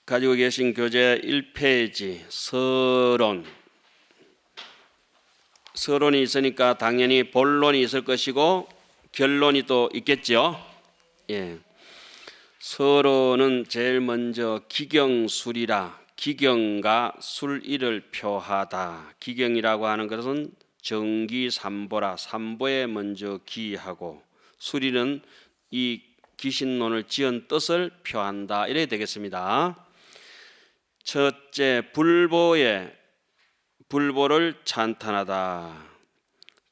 가지고 계신 교재 1페이지 서론. 서론이 있으니까 당연히 본론이 있을 것이고 결론이 또 있겠죠. 예. 서론은 제일 먼저 기경술이라, 기경과 술이를 표하다. 기경이라고 하는 것은 정기삼보라, 삼보에 먼저 기하고, 술이는 이 기신론을 지은 뜻을 표한다. 이래야 되겠습니다. 첫째, 불보를 찬탄하다.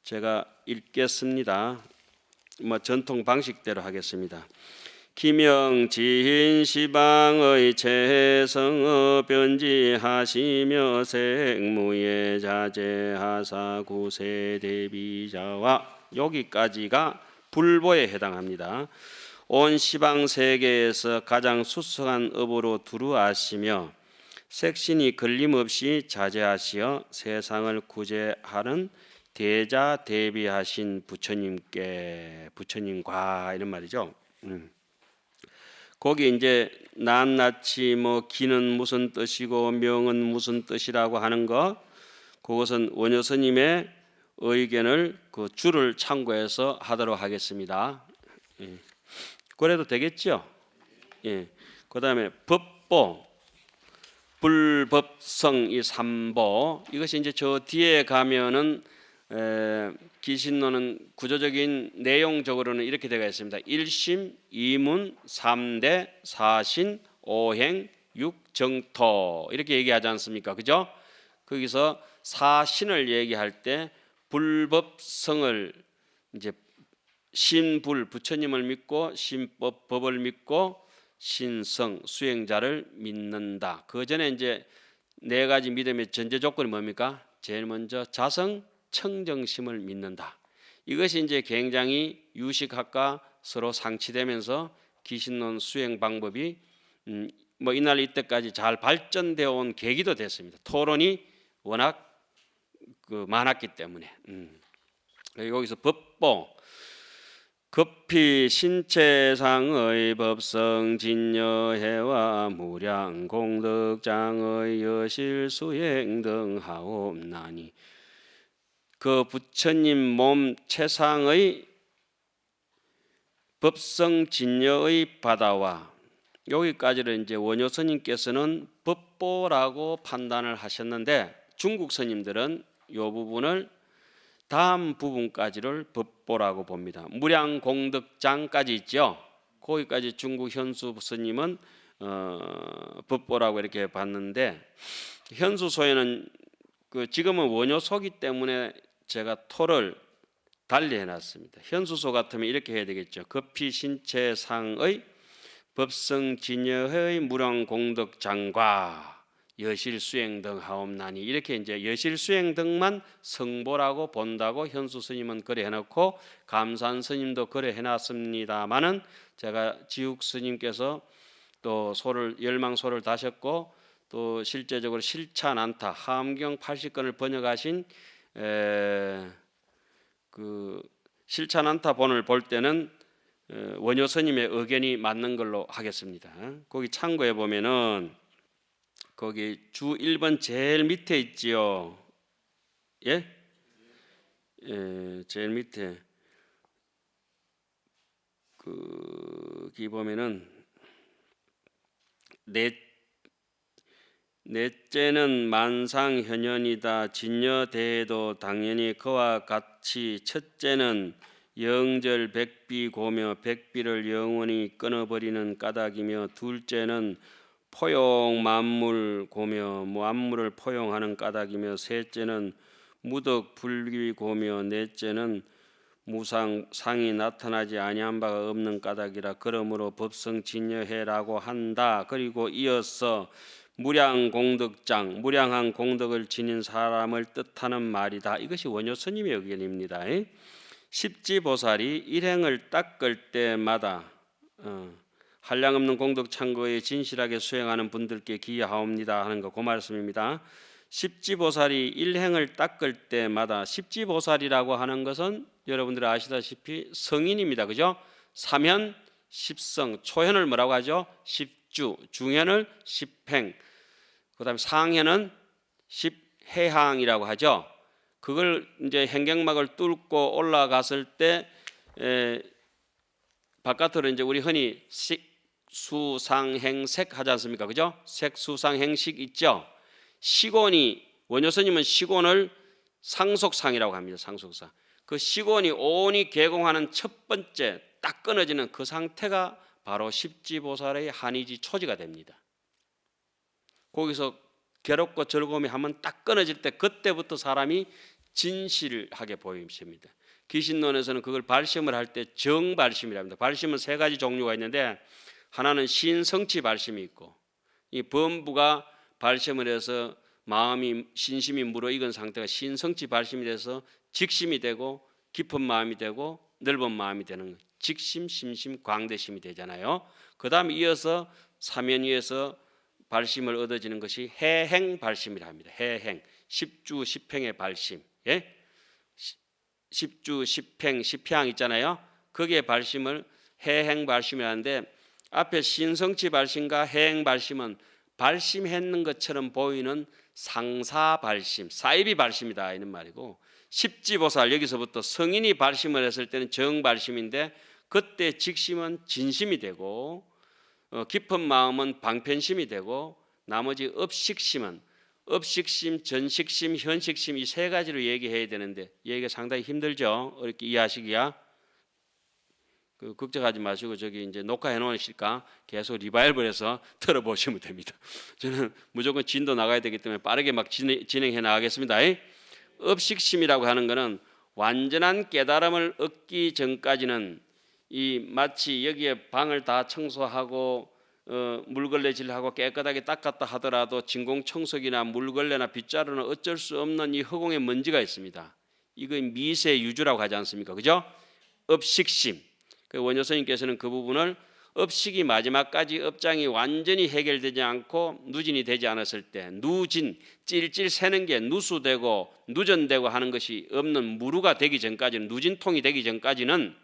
제가 읽겠습니다. 전통 방식대로 하겠습니다. 기명지인 시방의 최성어 변지하시며 생무예 자제하사 구세 대비자와, 여기까지가 불보에 해당합니다. 온 시방 세계에서 가장 수성한 업으로 두루하시며 색신이 걸림없이 자제하시어 세상을 구제하는 대자 대비하신 부처님과 이런 말이죠. 거기 이제 낱낱이 기는 무슨 뜻이고 명은 무슨 뜻이라고 하는 거, 그것은 원효 스님의 의견을 그 줄을 참고해서 하도록 하겠습니다. 그래도 되겠죠? 예. 그다음에 법보, 불법성 이 삼보, 이것이 이제 저 뒤에 가면은 기신론은 구조적인 내용적으로는 이렇게 되어 있습니다. 1심, 2문, 3대, 4신, 5행, 6정토 이렇게 얘기하지 않습니까? 그죠? 거기서 4신을 얘기할 때 불법성을 이제 신불 부처님을 믿고 신법을 믿고 신성 수행자를 믿는다. 그 전에 이제 네 가지 믿음의 전제 조건이 뭡니까? 제일 먼저 자성 청정심을 믿는다. 이것이 이제 굉장히 유식학과 서로 상치되면서 기신론 수행 방법이 이날 이때까지 잘 발전되어 온 계기도 됐습니다. 토론이 워낙 많았기 때문에. 여기서 법보, 급히 신체상의 법성 진여해와 무량 공덕장의 여실 수행 등 하옵나니, 그 부처님 몸 체상의 법성 진여의 바다와, 여기까지를 이제 원효 스님께서는 법보라고 판단을 하셨는데, 중국 스님들은 이 부분을 다음 부분까지를 법보라고 봅니다. 무량공덕장까지 있죠. 거기까지 중국 현수 스님은 법보라고 이렇게 봤는데, 현수소에는 지금은 원효소기 때문에 제가 토를 달리 해놨습니다. 현수소 같으면 이렇게 해야 되겠죠. 급히 신체상의 법성진여의 무량공덕장과 여실수행 등 하옵나니, 이렇게 이제 여실수행 등만 성보라고 본다고 현수 스님은 그래 해놓고 감산 스님도 그래 해놨습니다만은, 제가 지욱 스님께서 또 열망소를 다셨고 또 실제적으로 실찬안타 하암경 80권을 번역하신 그 실찬안타 본을 볼 때는 원효 스님의 의견이 맞는 걸로 하겠습니다. 거기 참고해 보면은 거기 주 1번 제일 밑에 있지요. 예? 제일 밑에 거기 보면은 넷째는 만상현현이다. 진여대도 당연히 그와 같이, 첫째는 영절 백비고며 백비를 영원히 끊어버리는 까닭이며, 둘째는 포용 만물고며 만물을 포용하는 까닭이며, 셋째는 무덕 불기고며, 넷째는 무상상이 나타나지 아니한 바가 없는 까닭이라. 그러므로 법성 진여해라고 한다. 그리고 이어서 무량공덕장, 무량한 공덕을 지닌 사람을 뜻하는 말이다. 이것이 원효 스님의 의견입니다. 십지보살이 일행을 닦을 때마다 한량없는 공덕 창고에 진실하게 수행하는 분들께 기하옵니다 하는 거, 그 말씀입니다. 십지보살이 일행을 닦을 때마다, 십지보살이라고 하는 것은 여러분들이 아시다시피 성인입니다. 그죠? 사면 십성, 초현을 뭐라고 하죠? 10주, 중현을 10행, 그다음에 상현은 10해항이라고 하죠. 그걸 이제 행경막을 뚫고 올라갔을 때 바깥으로 이제 우리 흔히 식수상행색 하지 않습니까? 그죠? 색수상행식 있죠. 시곤이 원효스님은 시곤을 상속상이라고 합니다. 상속상. 그 시곤이 온이 개공하는 첫 번째 딱 끊어지는 그 상태가 바로 십지보살의 한의지 초지가 됩니다. 거기서 괴롭고 즐거움이 한번 딱 끊어질 때 그때부터 사람이 진실하게 보입니다. 기신론에서는 그걸 발심을 할 때 정발심이라 합니다. 발심은 세 가지 종류가 있는데 하나는 신성치 발심이 있고 이 범부가 발심을 해서 마음이 신심이 무르익은 상태가 신성치 발심이 돼서 직심이 되고 깊은 마음이 되고 넓은 마음이 되는 거예요. 직심, 심심, 광대심이 되잖아요. 그 다음에 이어서 사면위에서 발심을 얻어지는 것이 해행 발심이라 합니다. 해행, 십주 십행의 발심, 예? 십주 십행 십향 있잖아요. 거기에 발심을 해행 발심이라는데 앞에 신성치 발심과 해행 발심은 발심했는 것처럼 보이는 상사 발심, 사이비 발심이다 이런 말이고 십지보살 여기서부터 성인이 발심을 했을 때는 정발심인데 그때 직심은 진심이 되고 깊은 마음은 방편심이 되고 나머지 업식심은 업식심, 전식심, 현식심 이 세 가지로 얘기해야 되는데 얘기가 상당히 힘들죠. 어렵게 이해하시기야. 걱정하지 마시고 저기 이제 녹화해 놓으실까 계속 리바이벌해서 들어보시면 됩니다. 저는 무조건 진도 나가야 되기 때문에 빠르게 막 진행해 나가겠습니다. 업식심이라고 하는 것은 완전한 깨달음을 얻기 전까지는 이 마치 여기에 방을 다 청소하고 물걸레질하고 깨끗하게 닦았다 하더라도 진공청소기나 물걸레나 빗자루는 어쩔 수 없는 이 허공에 먼지가 있습니다. 이거 미세유주라고 하지 않습니까? 그죠? 업식심. 원효스님께서는 그 부분을 업식이 마지막까지 업장이 완전히 해결되지 않고 누진이 되지 않았을 때 누진, 찔찔 새는 게 누수되고 누전되고 하는 것이 없는 무루가 되기 전까지는 누진통이 되기 전까지는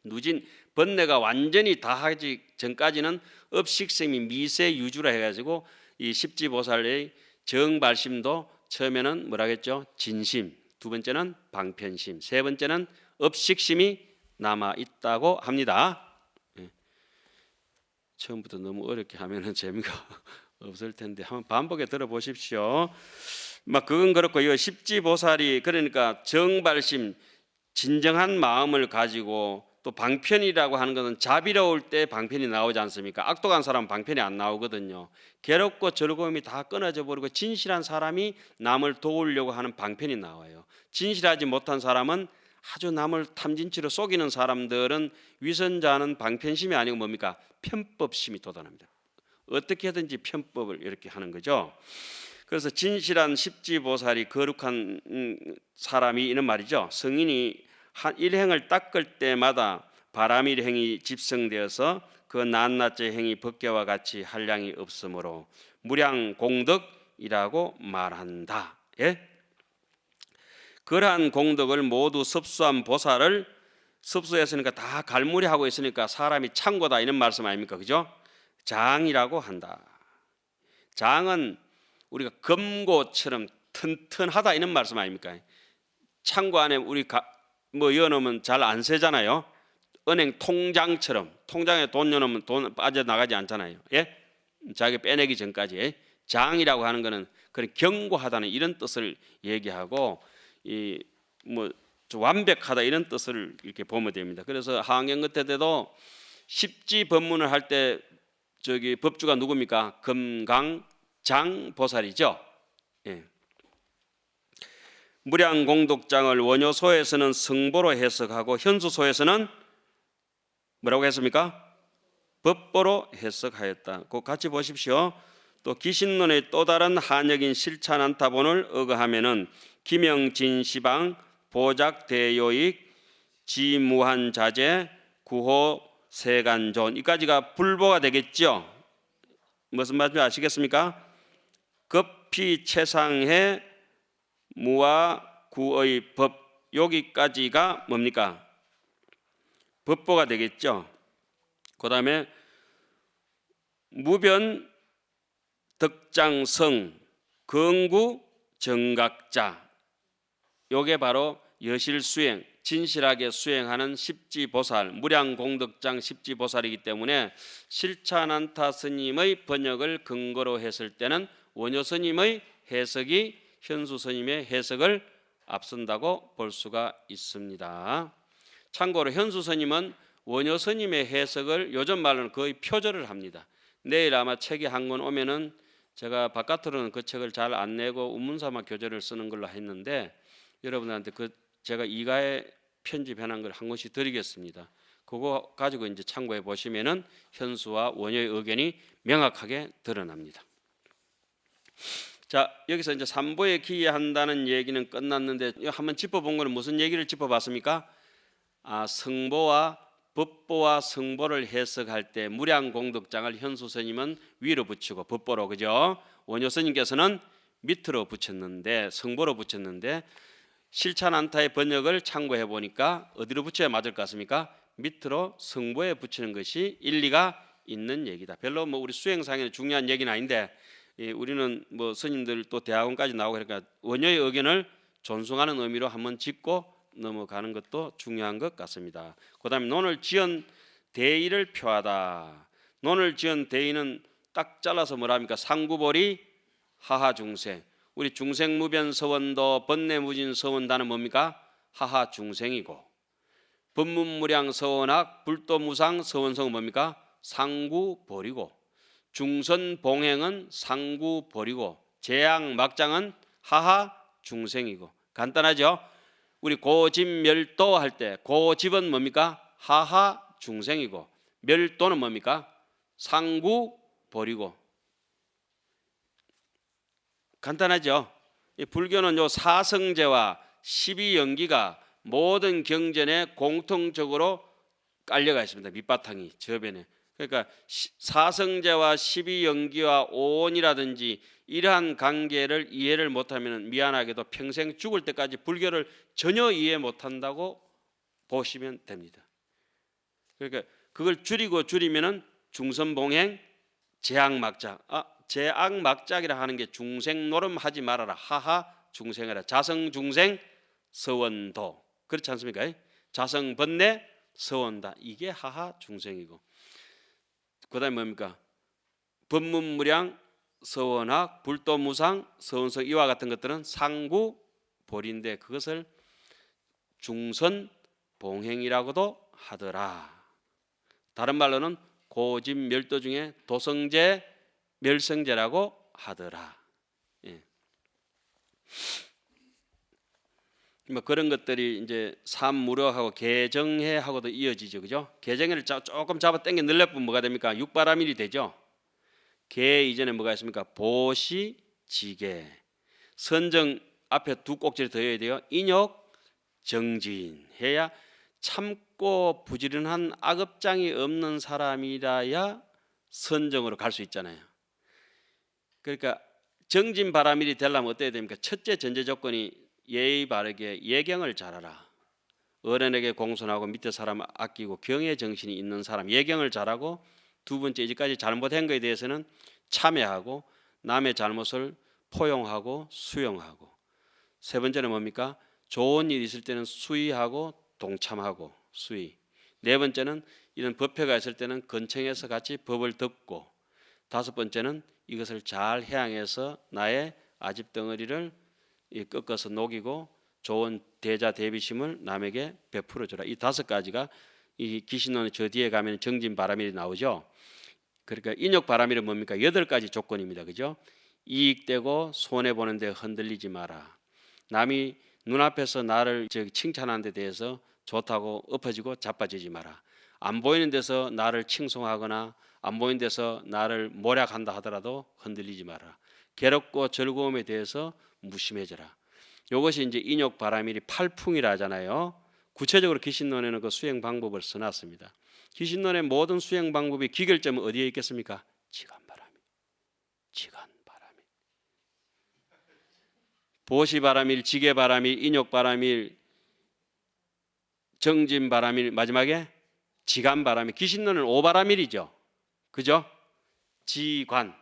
누진 번뇌가 완전히 다하기 전까지는 업식심이 미세유주라 해가지고 이 십지보살의 정발심도 처음에는 뭐라겠죠? 진심, 두 번째는 방편심, 세 번째는 업식심이 남아 있다고 합니다. 처음부터 너무 어렵게 하면은 재미가 없을 텐데 한번 반복해 들어보십시오. 막 그건 그렇고 이 십지보살이 그러니까 정발심, 진정한 마음을 가지고 또 방편이라고 하는 것은 자비로울 때 방편이 나오지 않습니까? 악독한 사람은 방편이 안 나오거든요. 괴롭고 즐거움이 다 끊어져 버리고 진실한 사람이 남을 도우려고 하는 방편이 나와요. 진실하지 못한 사람은 아주 남을 탐진치로 속이는 사람들은 위선자는 방편심이 아니고 뭡니까? 편법심이 돋아납니다. 어떻게든지 편법을 이렇게 하는 거죠. 그래서 진실한 십지보살이 거룩한 사람이 이런 말이죠. 성인이 일행을 닦을 때마다 바람일행이 집성되어서 그 낱낱의 행이 법계와 같이 한량이 없으므로 무량공덕이라고 말한다. 예? 그러한 공덕을 모두 섭수한 보살을 섭수했으니까 다 갈무리하고 있으니까 사람이 창고다 이런 말씀 아닙니까? 그죠? 장이라고 한다. 장은 우리가 금고처럼 튼튼하다 이런 말씀 아닙니까? 창고 안에 우리 뭐 여놓으면 잘 안 새잖아요. 은행 통장처럼 통장에 돈 넣으면 돈 빠져나가지 않잖아요. 예? 자기 빼내기 전까지. 장이라고 하는 것은 그런 견고하다는 이런 뜻을 얘기하고 이 뭐 완벽하다 이런 뜻을 이렇게 보면 됩니다. 그래서 하강경극대 때도 십지 법문을 할 때 저기 법주가 누굽니까? 금강장보살이죠. 예. 무량공덕장을 원효소에서는 성보로 해석하고 현수소에서는 뭐라고 했습니까? 법보로 해석하였다. 꼭 같이 보십시오. 또 기신론의 또 다른 한역인 실찬안타본을 의거하면은 기명진시방 보작대요익 지무한자재 구호세간존 이까지가 불보가 되겠죠. 무슨 말인지 아시겠습니까? 급피최상해 무와구의 법 여기까지가 뭡니까? 법보가 되겠죠. 그 다음에 무변 덕장성 긍구 정각자, 요게 바로 여실수행, 진실하게 수행하는 십지보살, 무량공덕장 십지보살이기 때문에 실찬안타 스님의 번역을 근거로 했을 때는 원효 스님의 해석이 현수 스님의 해석을 앞선다고 볼 수가 있습니다. 참고로 현수 스님은 원효 스님의 해석을 요즘 말로는 거의 표절을 합니다. 내일 아마 책이 한 권 오면은 제가 바깥으로는 그 책을 잘 안 내고 운문사마 교재를 쓰는 걸로 했는데 여러분들한테 제가 이가에 편집해놓은 걸 한 권씩 드리겠습니다. 그거 가지고 이제 참고해 보시면은 현수와 원효의 의견이 명확하게 드러납니다. 자, 여기서 이제 삼보에 기여한다는 얘기는 끝났는데 한번 짚어본 거는 무슨 얘기를 짚어봤습니까? 성보와 법보와 성보를 해석할 때 무량공덕장을 현수 스님은 위로 붙이고 법보로, 그죠? 원효 스님께서는 밑으로 붙였는데, 성보로 붙였는데, 실찬안타의 번역을 참고해 보니까 어디로 붙여야 맞을 것 같습니까? 밑으로 성보에 붙이는 것이 일리가 있는 얘기다. 별로 뭐 우리 수행상에는 중요한 얘기는 아닌데, 우리는 뭐 스님들 또 대학원까지 나오고 그러니까 원효의 의견을 존중하는 의미로 한번 짚고 넘어가는 것도 중요한 것 같습니다. 그 다음에 논을 지은 대의를 표하다. 논을 지은 대의는 딱 잘라서 뭐랍니까? 상구보리 하하중생. 우리 중생무변서원도 번뇌무진서원단은 뭡니까? 하하중생이고, 법문무량서원학 불도무상서원성은 뭡니까? 상구보리고, 중선봉행은 상구보리고, 재앙막장은 하하중생이고. 간단하죠? 우리 고집멸도 할 때 고집은 뭡니까? 하하중생이고, 멸도는 뭡니까? 상구보리고. 간단하죠? 불교는 요 사성제와 12연기가 모든 경전에 공통적으로 깔려가 있습니다. 밑바탕이 저변에. 그러니까 사성제와 12연기와 오온이라든지 이러한 관계를 이해를 못하면 미안하게도 평생 죽을 때까지 불교를 전혀 이해 못한다고 보시면 됩니다. 그러니까 그걸 줄이면은 중선봉행, 재앙막작. 재앙막작이라 하는 게 중생노름 하지 말아라. 하하 중생이라. 자성중생 서원도. 그렇지 않습니까? 자성번뇌 서원다. 이게 하하 중생이고. 그 다음에 뭡니까? 법문무량 서원학 불도무상 서원성 이와 같은 것들은 상구보리인데 그것을 중선봉행이라고도 하더라. 다른 말로는 고집멸도 중에 도성제 멸성제라고 하더라. 예. 뭐 그런 것들이 이제 삼무력하고 개정해하고도 이어지죠, 그죠? 개정해를 조금 잡아 당겨 늘려보면 뭐가 됩니까? 육바라밀이 되죠. 개 이전에 뭐가 있습니까? 보시, 지계, 선정 앞에 두 꼭지를 더해야 돼요. 인욕, 정진 해야 참고 부지런한 악업장이 없는 사람이라야 선정으로 갈 수 있잖아요. 그러니까 정진바라밀이 되려면 어때야 됩니까? 첫째 전제 조건이 예의 바르게 예경을 잘하라. 어른에게 공손하고 밑에 사람 아끼고 경의 정신이 있는 사람, 예경을 잘하고, 두 번째 이제까지 잘못한 것에 대해서는 참여하고 남의 잘못을 포용하고 수용하고, 세 번째는 뭡니까? 좋은 일이 있을 때는 수의하고 동참하고 수의. 네 번째는 이런 법회가 있을 때는 근청해서 같이 법을 듣고, 다섯 번째는 이것을 잘 해양해서 나의 아집덩어리를 꺾어서 녹이고 좋은 대자 대비심을 남에게 베풀어 주라. 이 다섯 가지가 이 기신론의 저 뒤에 가면 정진바라밀이 나오죠. 그러니까 인욕바라밀은 뭡니까? 8가지 조건입니다. 그죠? 이익되고 손해보는 데 흔들리지 마라. 남이 눈앞에서 나를 칭찬하는 데 대해서 좋다고 엎어지고 자빠지지 마라. 안 보이는 데서 나를 칭송하거나 안 보이는 데서 나를 모략한다 하더라도 흔들리지 마라. 괴롭고 즐거움에 대해서 무심해져라. 이것이 이제 인욕바라밀이 팔풍이라 하잖아요. 구체적으로 기신론에는 그 수행 방법을 써놨습니다. 기신론의 모든 수행 방법의 기결점은 어디에 있겠습니까? 지간바라밀, 지간바라밀, 보시바라밀, 지게바라밀, 인욕바라밀, 정진바라밀, 마지막에 지간바라밀. 기신론은 오바라밀이죠. 그죠? 지관.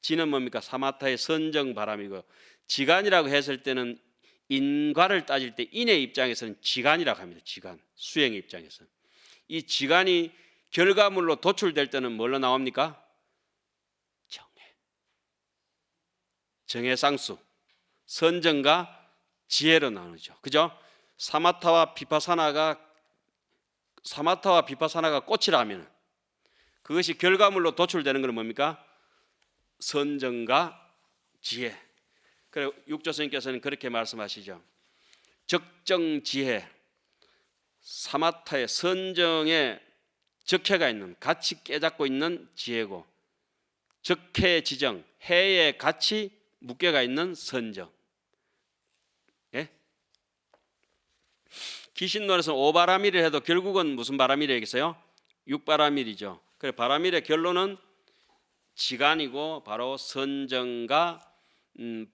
지는 뭡니까? 사마타의 선정 바람이고, 지관이라고 했을 때는 인과를 따질 때 인의 입장에서는 지관이라고 합니다. 지관. 수행의 입장에서. 이 지관이 결과물로 도출될 때는 뭘로 나옵니까? 정해상수, 선정과 지혜로 나누죠. 그죠? 사마타와 비파사나가 꽃이라면 그것이 결과물로 도출되는 것은 뭡니까? 선정과 지혜. 그리고 육조 스님께서는 그렇게 말씀하시죠. 적정지혜, 사마타의 선정에 적해가 있는, 같이 깨닫고 있는 지혜고, 적해지정, 해에 같이 묶여가 있는 선정. 예? 기신론에서는 오바라밀을 해도 결국은 무슨 바라밀이겠어요? 육바라밀이죠. 그래, 바라밀의 결론은 지간이고 바로 선정과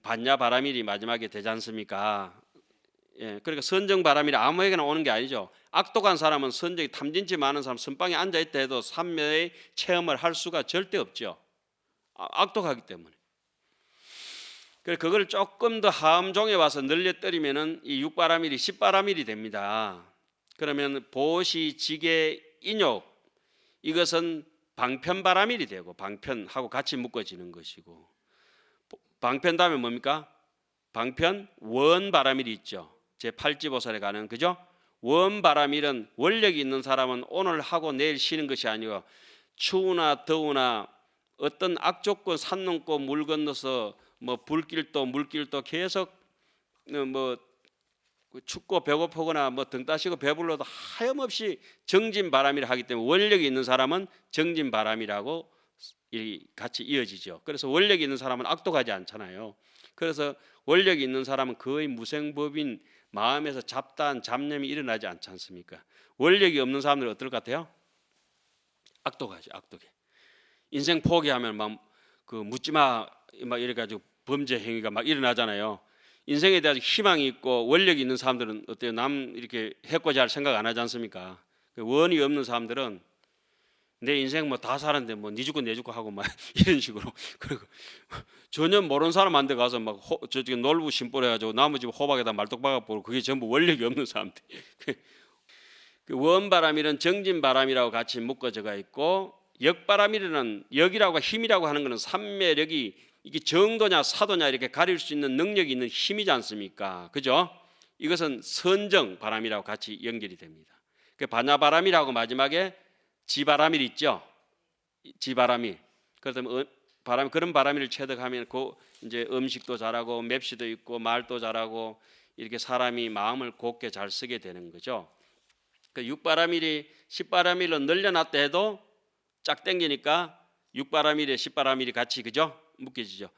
반야바라밀이 마지막에 되지 않습니까? 예, 그러니까 선정바라밀이 아무에게나 오는 게 아니죠. 악독한 사람은 선정이 탐진치 많은 사람 선방에 앉아있다 해도 삼매의 체험을 할 수가 절대 없죠. 악독하기 때문에. 그래서 그걸 조금 더 하음종에 와서 늘려뜨리면은 이 육바라밀이 십바라밀이 됩니다. 그러면 보시, 지계, 인욕, 이것은 방편바라밀이 되고, 방편하고 같이 묶어지는 것이고, 방편 다음에 뭡니까? 방편 원바라밀이 있죠. 제8지보살에 가는, 그죠? 원바라밀은 원력이 있는 사람은 오늘 하고 내일 쉬는 것이 아니고, 추우나 더우나 어떤 악조건 산 넘고 물 건너서 뭐 불길도 물길도 계속 뭐 춥고 배고프거나 뭐 등 따시고 배불러도 하염없이 정진바람이라 하기 때문에 원력이 있는 사람은 정진바람이라고 같이 이어지죠. 그래서 원력이 있는 사람은 악독하지 않잖아요. 그래서 원력이 있는 사람은 거의 무생법인 마음에서 잡다한 잡념이 일어나지 않지 않습니까? 원력이 없는 사람들은 어떨 것 같아요? 악독하죠. 악독해. 인생 포기하면 막 그 묻지마 막 이래 가지고 범죄 행위가 막 일어나잖아요. 인생에 대해서 희망이 있고 원력이 있는 사람들은 어때요? 남 이렇게 해코지 할 생각 안 하지 않습니까? 원이 없는 사람들은 내 인생 뭐 다 살았는데 뭐 니 죽고 내 죽고 하고 막 이런 식으로, 그리고 전혀 모르는 사람한테 가서 막 저쪽에 놀부 심보래 가지고 나무 집 호박에다 말뚝 박아보고, 그게 전부 원력이 없는 사람들. 그 원바람이는 정진바람이라고 같이 묶어져가 있고, 역바람이라는, 역이라고 힘이라고 하는 것은 삼매력이 이게 정도냐 사도냐 이렇게 가릴 수 있는 능력이 있는 힘이지 않습니까? 그죠? 이것은 선정바람이라고 같이 연결이 됩니다. 그 반야바람이라고 마지막에 지바람일 있죠. 지바람일. 그래서 그런 바람일을 체득하면 그 이제 음식도 잘하고 맵시도 있고 말도 잘하고 이렇게 사람이 마음을 곱게 잘 쓰게 되는 거죠. 그 육바람일이 십바람일로 늘려놨다 해도 짝 땡기니까 육바람일에 십바람일이 같이, 그죠? 묶여지죠.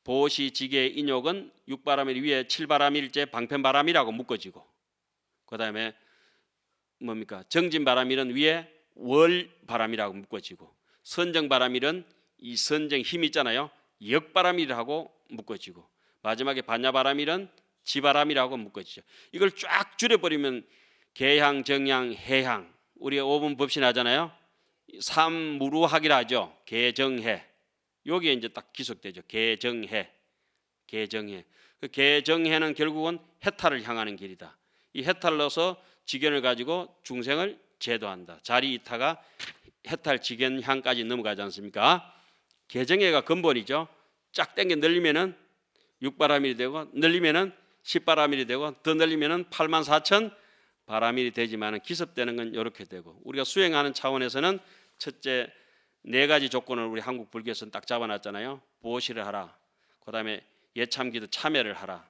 보시, 지계, 인욕은 육바람일 위에 칠바람일째 방편바람이라고 묶어지고, 그 다음에 뭡니까? 정진바람일은 위에 월바람이라고 묶어지고, 선정바람일은 이 선정 힘 있잖아요. 역바람이라고 묶어지고, 마지막에 반야바람일은 지바람이라고 묶어지죠. 이걸 쫙 줄여버리면 계향, 정향, 해향, 우리가 5분 법신 하잖아요. 삼무루학이라 하죠. 계정해. 여기에 이제 딱 기속되죠. 계정해. 계정해. 그 계정해는 결국은 해탈을 향하는 길이다. 이 해탈로서 지견을 가지고 중생을 제도한다. 자리 이타가 해탈 지견향까지 넘어가지 않습니까? 계정해가 근본이죠. 쫙 당겨 늘리면은 육바라밀이 되고, 늘리면은 십바라밀이 되고, 더 늘리면은 84,000 바라밀이 되지만은 기습되는 건 이렇게 되고, 우리가 수행하는 차원에서는 첫째 4가지 조건을 우리 한국 불교에서는 딱 잡아놨잖아요. 보시를 하라. 그다음에 예참기도 참여를 하라.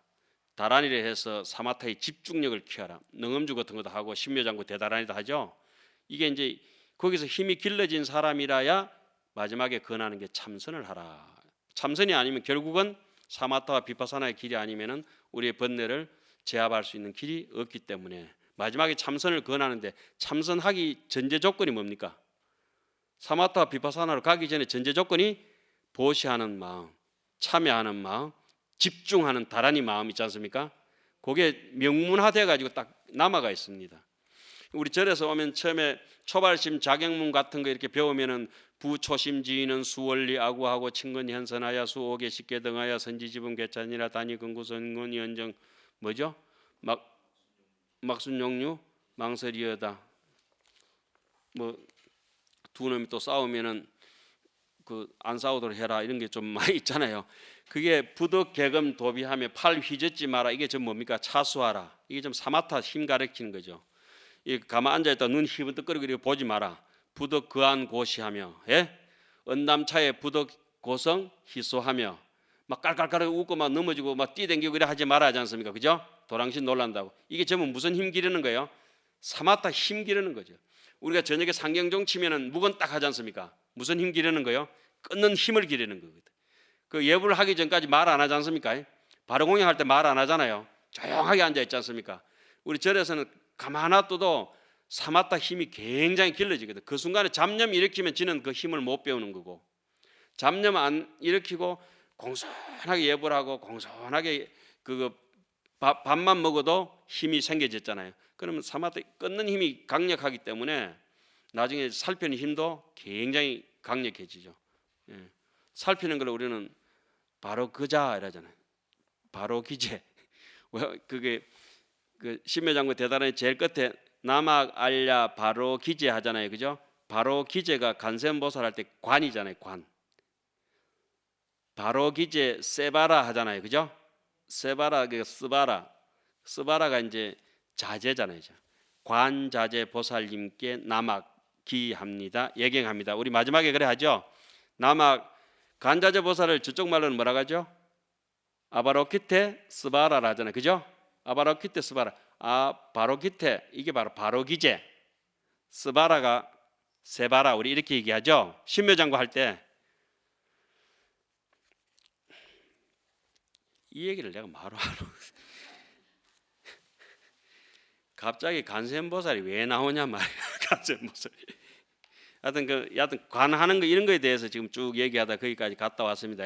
다란이를 해서 사마타의 집중력을 키워라. 능엄주 같은 것도 하고 신묘장구 대다란이도 하죠. 이게 이제 거기서 힘이 길러진 사람이라야 마지막에 권하는 게 참선을 하라. 참선이 아니면 결국은 사마타와 비파사나의 길이 아니면은 우리의 번뇌를 제압할 수 있는 길이 없기 때문에 마지막에 참선을 권하는데, 참선하기 전제 조건이 뭡니까? 사마타와 비파사나로 가기 전에 전제 조건이 보시하는 마음, 참여하는 마음, 집중하는 다란이 마음 있지 않습니까? 그게 명문화돼 가지고 딱 남아가 있습니다. 우리 절에서 오면 처음에 초발심 자격문 같은 거 이렇게 배우면은 부초심지인은 수원리 아구하고 친근 현선하여 수옥에 쉽게 등하여 선지지분 개찬이라 단위 근구선군 연정 뭐죠? 막순용류 망설이여다. 뭐 두 놈이 또 싸우면은 그 안 싸우도록 해라 이런 게 좀 많이 있잖아요. 그게 부덕 개금 도비하며 팔 휘젓지 마라. 이게 좀 뭡니까? 차수하라. 이게 좀 사마타 힘 가르치는 거죠. 이 가만 앉아 있다 눈 희번뜩거리고 보지 마라. 부덕 거한 고시하며, 예? 언담차에 부덕 고성 희소하며, 막 깔깔깔 웃고 막 넘어지고 막 뛰댕기고 이래 하지 말아 하지 않습니까? 그죠? 도랑신 놀란다고. 이게 전부 무슨 힘 기르는 거예요? 사마타 힘 기르는 거죠. 우리가 저녁에 상경종 치면은 묵은 딱 하지 않습니까? 무슨 힘 기르는 거예요? 끊는 힘을 기르는 거거든. 그 예불을 하기 전까지 말 안 하지 않습니까? 바로 공양할 때 말 안 하잖아요. 조용하게 앉아 있지 않습니까? 우리 절에서는 가만 놔둬도 사마타 힘이 굉장히 길러지거든. 그 순간에 잡념 일으키면 지는 그 힘을 못 배우는 거고, 잡념 안 일으키고 공손하게 예불을 하고 공손하게 밥만 먹어도 힘이 생겨졌잖아요. 그러면 사마타 끊는 힘이 강력하기 때문에 나중에 살피는 힘도 굉장히 강력해지죠. 예. 살피는 걸 우리는 바로 그자 이러잖아요. 바로 기재. 그게 그 신묘장구 대단히 제일 끝에 남악 알야 바로 기재 하잖아요. 그죠? 바로 기재가 간세음보살 할 때 관이잖아요. 관. 바로 기재 세바라 하잖아요. 그죠? 세바라 그 스바라가 이제 자제잖아요. 관자재 보살님께 남악 기합니다. 예경합니다. 우리 마지막에 그래 하죠. 남악 간자재 보살을 저쪽 말로는 뭐라고 하죠? 아바로키테 스바라라 하잖아요. 그죠? 아바로키테 스바라. 바로키테 이게 바로 바로기제. 스바라가 세바라 우리 이렇게 얘기하죠. 신묘장구 할 때 이 얘기를 내가 바로 갑자기 간세음보살이 왜 나오냐 말이야. 간세음보살이. 하여튼 관하는 거 이런 거에 대해서 지금 쭉 얘기하다 거기까지 갔다 왔습니다.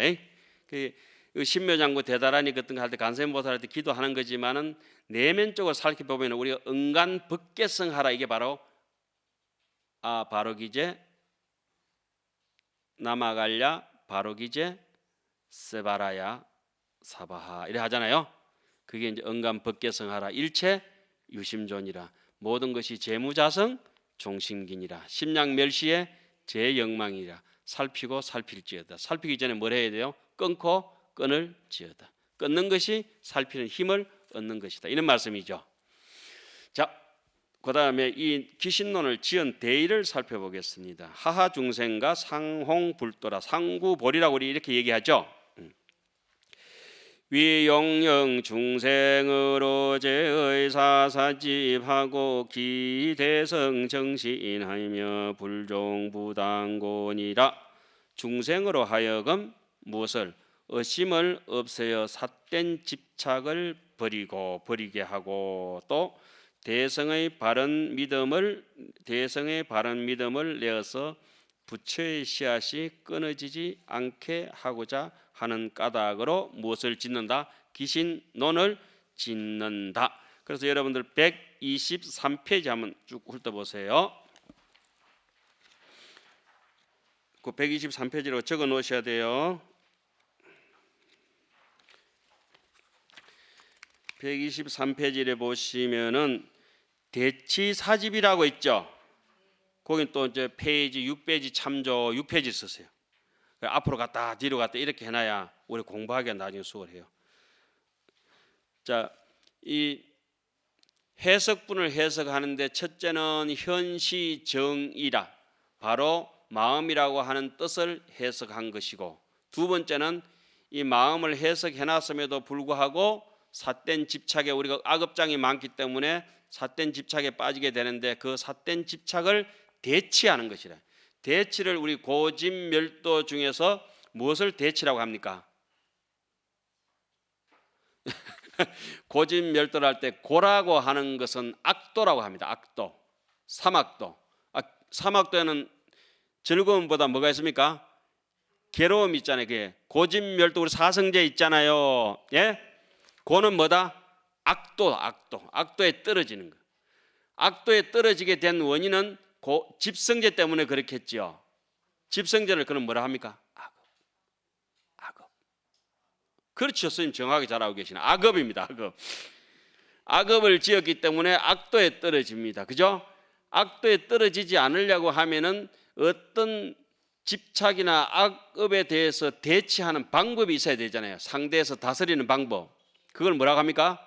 그 신묘장구 대다라니 같은 거 할 때 간세음보살한테 기도하는 거지만은 내면적으로 살펴보면 우리가 응간 법계성하라 이게 바로 바로기제 나마갈야 바로기제 세바라야 사바하 이래 하잖아요. 그게 이제 응간 법계성하라 일체 유심존이라 모든 것이 재무자성 종신기니라 심량멸시에 제영망이라 살피고 살필지어다. 살피기 전에 뭘 해야 돼요? 끊고 끊을지어다. 끊는 것이 살피는 힘을 얻는 것이다. 이런 말씀이죠. 자, 그 다음에 이 기신론을 지은 대의를 살펴보겠습니다. 하하중생과 상홍불도라 상구보리라고 우리 이렇게 얘기하죠. 위용영 중생으로 제의 사사집하고 기대성 정신하며 불종부당곤이라 중생으로 하여금 무엇을 의심을 없애어 삿된 집착을 버리게 하고 또 대성의 바른 믿음을 내어서 부처의 씨앗이 끊어지지 않게 하고자 하는 까닭으로 무엇을 짓는다? 기신론을 짓는다. 그래서 여러분들 123페이지 한번 쭉 훑어보세요. 그 123페이지로 적어 놓으셔야 돼요. 123페이지에 보시면은 대치사집이라고 있죠. 거긴 또 이제 페이지 6페이지 참조 6페이지 쓰세요. 앞으로 갔다 뒤로 갔다 이렇게 해놔야 우리 공부하기가 나중에 수월해요. 자, 이 해석분을 해석하는데 첫째는 현시정이라 바로 마음이라고 하는 뜻을 해석한 것이고 두 번째는 이 마음을 해석해놨음에도 불구하고 삿된 집착에 우리가 악업장이 많기 때문에 삿된 집착에 빠지게 되는데 그 삿된 집착을 대치하는 것이라. 대치를 우리 고집멸도 중에서 무엇을 대치라고 합니까? 고집멸도를 할 때 고라고 하는 것은 악도라고 합니다. 악도, 삼악도. 삼악도에는 즐거움보다 뭐가 있습니까? 괴로움이 있잖아요. 그게 고집멸도 우리 사성제 있잖아요. 예? 고는 뭐다? 악도에 떨어지는 거. 악도에 떨어지게 된 원인은 집성제 때문에 그렇겠죠. 집성전을 그럼 뭐라 합니까? 악업. 악업. 그렇죠. 스님 정확하게 잘 알고 계시네. 악업입니다. 악업. 악업을 지었기 때문에 악도에 떨어집니다. 그죠? 악도에 떨어지지 않으려고 하면은 어떤 집착이나 악업에 대해서 대치하는 방법이 있어야 되잖아요. 상대에서 다스리는 방법. 그걸 뭐라고 합니까?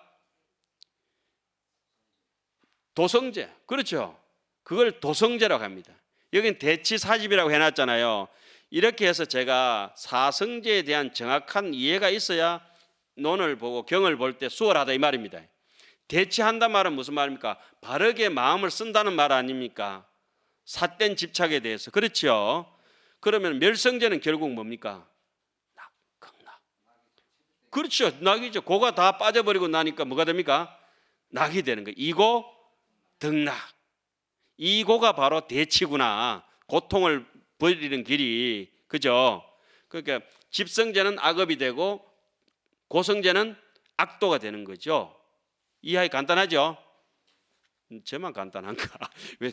도성제. 그렇죠. 그걸 도성제라고 합니다. 여긴 대치사집이라고 해놨잖아요. 이렇게 해서 제가 사성제에 대한 정확한 이해가 있어야 논을 보고 경을 볼 때 수월하다 이 말입니다. 대치한단 말은 무슨 말입니까? 바르게 마음을 쓴다는 말 아닙니까? 삿된 집착에 대해서. 그렇죠. 그러면 멸성제는 결국 뭡니까? 낙, 극락. 그렇죠. 낙이죠. 고가 다 빠져버리고 나니까 뭐가 됩니까? 낙이 되는 거예요. 이고 등락. 이고가 바로 대치구나. 고통을 버리는 길이. 그죠? 그러니까 집성제는 악업이 되고 고성제는 악도가 되는 거죠. 이해하기 간단하죠? 저만 간단한가? 왜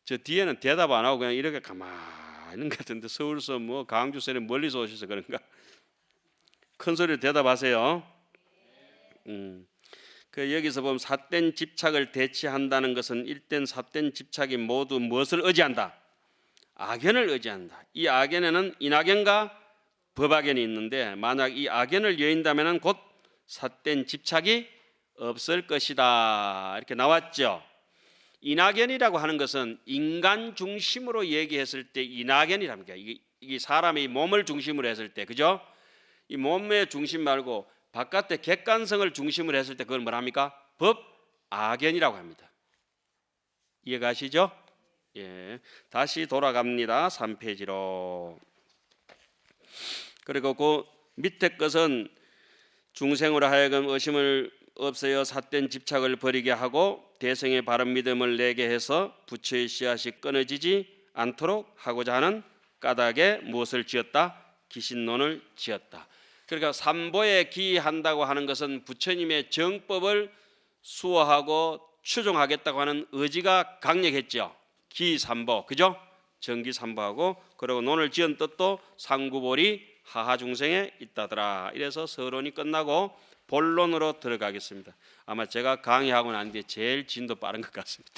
저 뒤에는 대답 안 하고 그냥 이렇게 가만히 있는 것 같은데 서울서 뭐 강주선에 멀리서 오셔서 그런가? 큰 소리로 대답하세요. 그 여기서 보면 삿된 집착을 대치한다는 것은 일된 삿된 집착이 모두 무엇을 의지한다? 악연을 의지한다. 이 악연에는 인악연과 법악연이 있는데 만약 이 악연을 여인다면 곧 삿된 집착이 없을 것이다. 이렇게 나왔죠. 인악연이라고 하는 것은 인간 중심으로 얘기했을 때 인악연이랍니다. 이게 사람이 몸을 중심으로 했을 때, 그죠? 이 몸의 중심 말고 바깥의 객관성을 중심으로 했을 때 그걸 뭐라 합니까? 법악연이라고 합니다. 이해가시죠? 예. 다시 돌아갑니다. 3페이지로. 그리고 그 밑에 것은 중생으로 하여금 의심을 없애어 삿된 집착을 버리게 하고 대성의 바른 믿음을 내게 해서 부처의 씨앗이 끊어지지 않도록 하고자 하는 까닭에 무엇을 지었다? 기신론을 지었다. 그러니까 삼보에 기한다고 하는 것은 부처님의 정법을 수호하고 추종하겠다고 하는 의지가 강력했죠. 기삼보, 그죠? 정기삼보하고 그리고 논을 지은 뜻도 상구볼이 하하 중생에 있다더라. 이래서 서론이 끝나고 본론으로 들어가겠습니다. 아마 제가 강의하고 난 뒤에 제일 진도 빠른 것 같습니다.